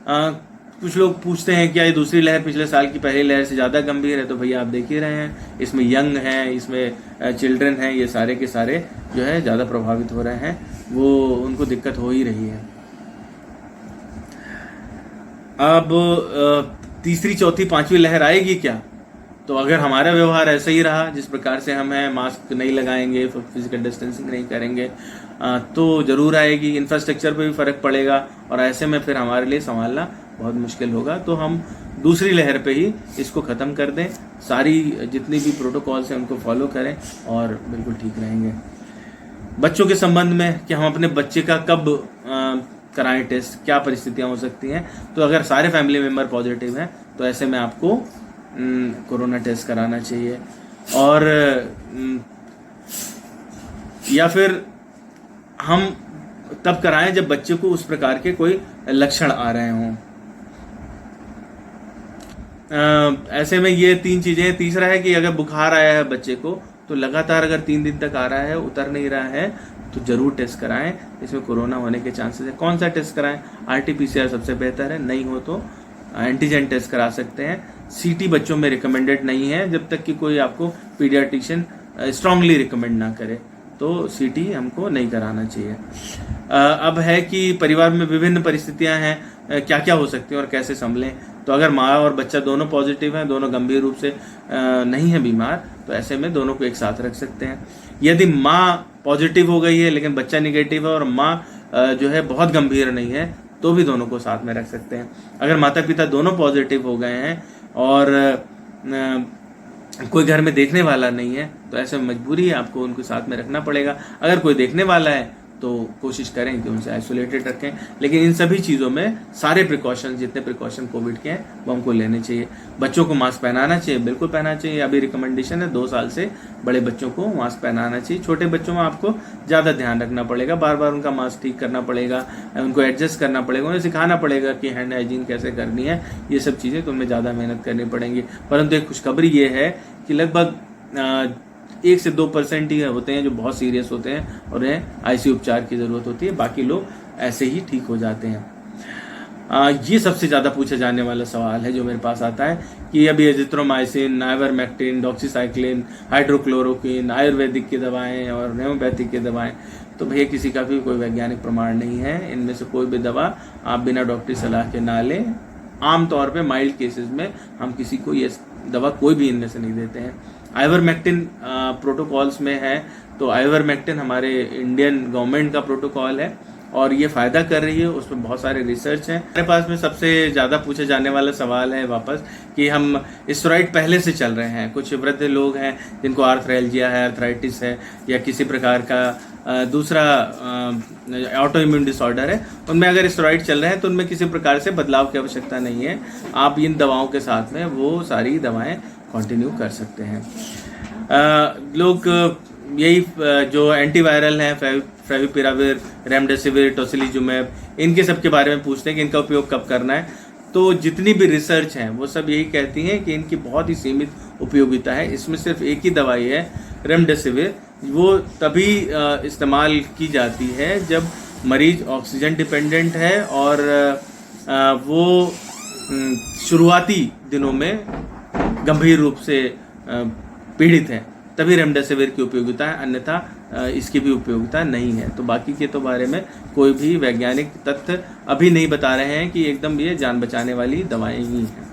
कुछ लोग पूछते हैं क्या ये दूसरी लहर पिछले साल की पहली लहर से ज़्यादा गंभीर है, तो भैया आप देख ही रहे हैं, इसमें यंग हैं, इसमें चिल्ड्रन हैं, ये सारे के सारे जो है ज़्यादा प्रभावित हो रहे हैं, वो उनको दिक्कत हो ही रही है। अब तीसरी चौथी पांचवी लहर आएगी क्या? तो अगर हमारा व्यवहार ऐसा ही रहा जिस प्रकार से हम हैं, मास्क नहीं लगाएंगे, फिजिकल डिस्टेंसिंग नहीं करेंगे, तो ज़रूर आएगी। इंफ्रास्ट्रक्चर पे भी फ़र्क पड़ेगा और ऐसे में फिर हमारे लिए संभालना बहुत मुश्किल होगा। तो हम दूसरी लहर पे ही इसको ख़त्म कर दें, सारी जितनी भी प्रोटोकॉल्स हैं उनको फॉलो करें और बिल्कुल ठीक रहेंगे। बच्चों के संबंध में कि हम अपने बच्चे का कब कराएं टेस्ट, क्या परिस्थितियां हो सकती हैं, तो अगर सारे फैमिली मेम्बर पॉजिटिव हैं तो ऐसे में आपको कोरोना टेस्ट कराना चाहिए। और या फिर हम तब कराएं जब बच्चे को उस प्रकार के कोई लक्षण आ रहे हों। ऐसे में ये 3 चीजें। तीसरा है कि अगर बुखार आया है बच्चे को तो लगातार अगर 3 दिन तक आ रहा है, उतर नहीं रहा है, तो जरूर टेस्ट कराएं, इसमें कोरोना होने के चांसेस है। कौन सा टेस्ट कराएं? RT-PCR सबसे बेहतर है, नहीं हो तो एंटीजन टेस्ट करा सकते हैं। CT बच्चों में रिकमेंडेड नहीं है जब तक कि कोई आपको पीडियाट्रिशियन स्ट्रांगली रिकमेंड ना करे, तो CT हमको नहीं कराना चाहिए। अब है कि परिवार में विभिन्न परिस्थितियां हैं, क्या क्या हो सकती हैं और कैसे संभलें। तो अगर माँ और बच्चा दोनों पॉजिटिव हैं, दोनों गंभीर रूप से नहीं है बीमार, तो ऐसे में दोनों को एक साथ रख सकते हैं। यदि माँ पॉजिटिव हो गई है लेकिन बच्चा निगेटिव है और माँ जो है बहुत गंभीर नहीं है, तो भी दोनों को साथ में रख सकते हैं। अगर माता पिता दोनों पॉजिटिव हो गए हैं और कोई घर में देखने वाला नहीं है, तो ऐसे में मजबूरी है, आपको उनको साथ में रखना पड़ेगा। अगर कोई देखने वाला है तो कोशिश करें कि उनसे आइसोलेटेड रखें, लेकिन इन सभी चीज़ों में सारे प्रिकॉशन, जितने प्रिकॉशन कोविड के हैं वो हमको लेने चाहिए। बच्चों को मास्क पहनाना चाहिए, बिल्कुल पहनना चाहिए। अभी रिकमेंडेशन है 2 साल से बड़े बच्चों को मास्क पहनाना चाहिए। छोटे बच्चों में आपको ज़्यादा ध्यान रखना पड़ेगा, बार बार उनका मास्क ठीक करना पड़ेगा, उनको एडजस्ट करना पड़ेगा, उन्हें सिखाना पड़ेगा कि हैंड हाइजीन कैसे करनी है। ये सब चीज़ें तो उनमें ज़्यादा मेहनत करनी पड़ेंगी। परंतु एक खुशखबरी ये है कि लगभग 1 से 2% ही होते हैं जो बहुत सीरियस होते हैं और उन्हें ICU उपचार की ज़रूरत होती है, बाकी लोग ऐसे ही ठीक हो जाते हैं। ये सबसे ज़्यादा पूछा जाने वाला सवाल है जो मेरे पास आता है कि अभी azithromycin, ivermectin, doxycycline, hydrochloroquine, Ayurvedic की दवाएं और होम्योपैथिक की दवाएं, तो भैया किसी का भी कोई वैज्ञानिक प्रमाण नहीं है। इनमें से कोई भी दवा आप बिना डॉक्टरी सलाह के ना लें। आमतौर पर माइल्ड केसेस में हम किसी को ये दवा कोई भी इनमें से नहीं देते हैं। आइवरमेक्टिन प्रोटोकॉल्स में है, तो आइवरमेक्टिन हमारे इंडियन गवर्नमेंट का प्रोटोकॉल है और ये फ़ायदा कर रही है, उसमें बहुत सारे रिसर्च हैं। हमारे पास में सबसे ज़्यादा पूछा जाने वाला सवाल है वापस कि हम स्टेरॉइड पहले से चल रहे हैं। कुछ वृद्ध लोग हैं जिनको आर्थ्राइल्जिया है, आर्थराइटिस है या किसी प्रकार का दूसरा ऑटो इम्यून डिसऑर्डर है, उनमें अगर स्टेरॉइड चल रहे हैं तो उनमें किसी प्रकार से बदलाव की आवश्यकता नहीं है। आप इन दवाओं के साथ में वो सारी दवाएं कंटिन्यू कर सकते हैं। लोग यही जो एंटीवायरल हैं, फेविपिराविर, रेमडेसिविर, टोसिलिजुमैब, इनके सब के बारे में पूछते हैं कि इनका उपयोग कब करना है। तो जितनी भी रिसर्च हैं वो सब यही कहती हैं कि इनकी बहुत ही सीमित उपयोगिता है। इसमें सिर्फ एक ही दवाई है रेमडेसिविर, वो तभी इस्तेमाल की जाती है जब मरीज ऑक्सीजन डिपेंडेंट है और वो शुरुआती दिनों में गंभीर रूप से पीड़ित है, तभी रेमडेसिविर की उपयोगिता है, अन्यथा इसकी भी उपयोगिता नहीं है। तो बाकी के तो बारे में कोई भी वैज्ञानिक तथ्य अभी नहीं बता रहे हैं कि एकदम ये जान बचाने वाली दवाएं ही हैं।